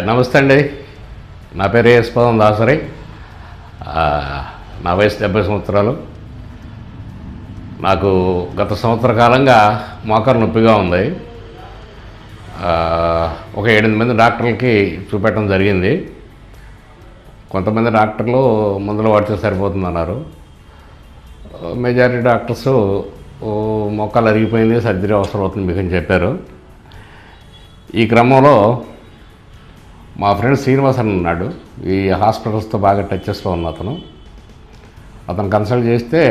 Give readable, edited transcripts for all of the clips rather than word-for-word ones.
నమస్తే అండి. నా పేరు యశ్పదం దాసరి. నా వయసు 70 సంవత్సరాలు. నాకు గత సంవత్సర కాలంగా మోకాలు నొప్పిగా ఉంది. ఒక 8 మంది డాక్టర్లకి చూపెట్టడం జరిగింది. కొంతమంది డాక్టర్లు మందులు వాడితే సరిపోతుందన్నారు. మెజారిటీ డాక్టర్స్ మోకాలు అరిగిపోయింది, సర్జరీ అవసరం అవుతుంది మీకు అని చెప్పారు. ఈ క్రమంలో మా ఫ్రెండ్ శ్రీనివాస్ అని ఉన్నాడు. ఈ హాస్పిటల్స్తో బాగా టచెస్లో ఉన్న అతను కన్సల్ట్ చేస్తే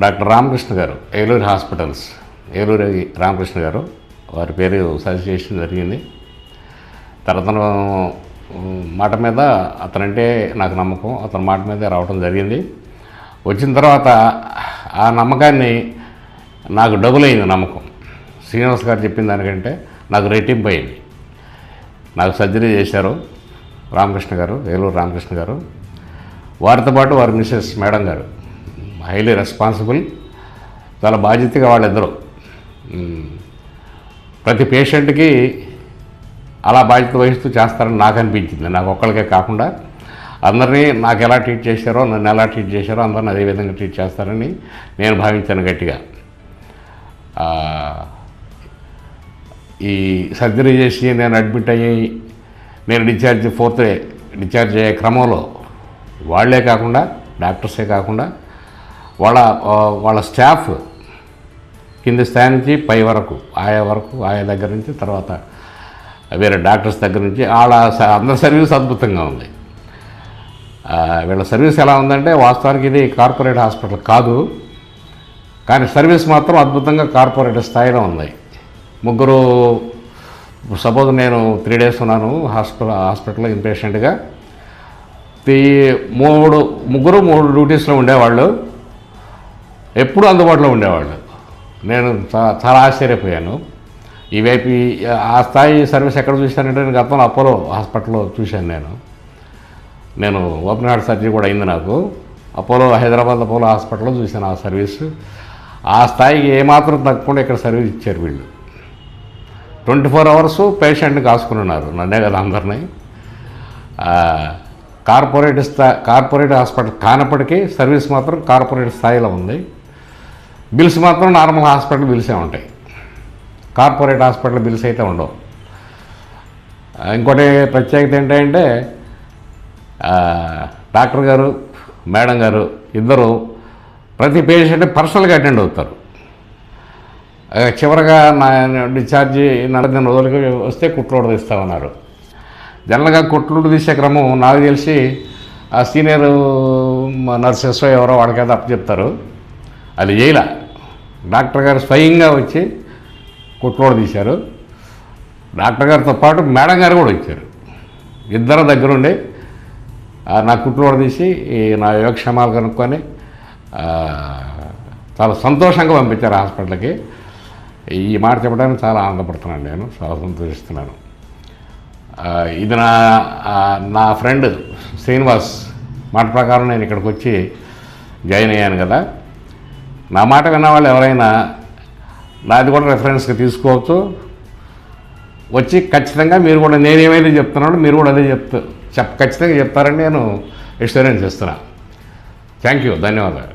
డాక్టర్ రామకృష్ణ గారు, ఏలూరు హాస్పిటల్స్, ఏలూరు రామకృష్ణ గారు, వారి పేరు సజెస్ట్ చేయడం జరిగింది. తర్వాత మాట మీద అతనంటే నాకు నమ్మకం, అతని మాట మీదే రావడం జరిగింది. వచ్చిన తర్వాత ఆ నమ్మకాన్ని నాకు డబుల్ అయింది నమ్మకం. శ్రీనివాస్ గారు చెప్పిన దానికంటే నాకు రెట్టింపు అయింది. నాకు సర్జరీ చేశారు రామకృష్ణ గారు, ఏలూరు రామకృష్ణ గారు. వారితో పాటు వారి మిసెస్ మేడం గారు హైలీ రెస్పాన్సిబుల్, చాలా బాధ్యతగా వాళ్ళిద్దరూ ప్రతి పేషెంట్కి అలా బాధ్యత వహిస్తూ చేస్తారని నాకు అనిపించింది. నాకు ఒక్కరికే కాకుండా అందరినీ నాకు ఎలా ట్రీట్ చేశారో, నన్ను ఎలా ట్రీట్ చేశారో అందరిని అదేవిధంగా ట్రీట్ చేస్తారని నేను భావించాను గట్టిగా. ఈ సర్జరీ చేసి నేను అడ్మిట్ అయ్యి నేను డిశ్చార్జ్ అయ్యే క్రమంలో వాళ్ళే కాకుండా, డాక్టర్సే కాకుండా వాళ్ళ స్టాఫ్ కింది స్థాయి నుంచి పై వరకు, ఆయా దగ్గర నుంచి, తర్వాత వేరే డాక్టర్స్ దగ్గర నుంచి అందరి సర్వీస్ అద్భుతంగా ఉంది. వీళ్ళ సర్వీస్ ఎలా ఉందంటే, వాస్తవానికి ఇది కార్పొరేట్ హాస్పిటల్ కాదు, కానీ సర్వీస్ మాత్రం అద్భుతంగా కార్పొరేట్ స్థాయిలో ఉంది. ముగ్గురు, సపోజ్ నేను 3 days ఉన్నాను హాస్పిటల్లో ఇన్పేషెంట్గా. ముగ్గురు 3 డ్యూటీస్లో ఉండేవాళ్ళు, ఎప్పుడూ అందుబాటులో ఉండేవాళ్ళు. నేను చాలా ఆశ్చర్యపోయాను. ఈవైపు ఆ స్థాయి సర్వీస్ ఎక్కడ చూశానంటే, నేను గతంలో అపోలో హాస్పిటల్లో చూశాను. నేను ఓపెన్ హార్ట్ సర్జరీ కూడా అయింది నాకు. హైదరాబాద్ అపోలో హాస్పిటల్లో చూశాను ఆ సర్వీస్. ఆ స్థాయికి ఏమాత్రం తగ్గకుండా ఇక్కడ సర్వీస్ ఇచ్చారు వీళ్ళు. 24 hours పేషెంట్ని కాసుకుని ఉన్నారు, నన్నే కదా అందరినీ. కార్పొరేట్ హాస్పిటల్ కానప్పటికీ సర్వీస్ మాత్రం కార్పొరేట్ స్థాయిలో ఉంది. బిల్స్ మాత్రం నార్మల్ హాస్పిటల్ బిల్సే ఉంటాయి, కార్పొరేట్ హాస్పిటల్ బిల్స్ అయితే ఉండవు. ఇంకోటి ప్రత్యేకత ఏంటంటే, డాక్టర్ గారు, మేడం గారు ఇద్దరు ప్రతి పేషెంట్ పర్సనల్గా అటెండ్ అవుతారు. చివరగా నా డిశ్చార్జి 40 రోజులకి వస్తే కుట్లోడు తీస్తామన్నారు. జనరల్గా కుట్లోడు తీసే క్రమం నాకు తెలిసి ఆ సీనియర్ నర్సెస్ ఎవరో వాడికైతే అప్పచెప్తారు. అది చేయలే, డాక్టర్ గారు స్వయంగా వచ్చి కుట్లోడు తీశారు. డాక్టర్ గారితో పాటు మేడం గారు కూడా వచ్చారు. ఇద్దరు దగ్గరుండి నా కుట్లోడు తీసి నా యోగక్షేమాలు కనుక్కొని చాలా సంతోషంగా పంపించారు హాస్పిటల్కి. ఈ మాట చెప్పడానికి చాలా ఆనందపడుతున్నాను, నేను చాలా సంతోషిస్తున్నాను. ఇది నా ఫ్రెండ్ శ్రీనివాస్ మాట ప్రకారం నేను ఇక్కడికి వచ్చి జాయిన్ అయ్యాను కదా. నా మాట విన్నవాళ్ళు ఎవరైనా నాది కూడా రెఫరెన్స్గా తీసుకోవచ్చు. వచ్చి ఖచ్చితంగా మీరు కూడా నేనేమైతే చెప్తున్నాడో మీరు కూడా అదే ఖచ్చితంగా చెప్తారని నేను ఎక్స్పీరియన్స్ చేస్తున్నాను. థ్యాంక్ యూ, ధన్యవాదాలు.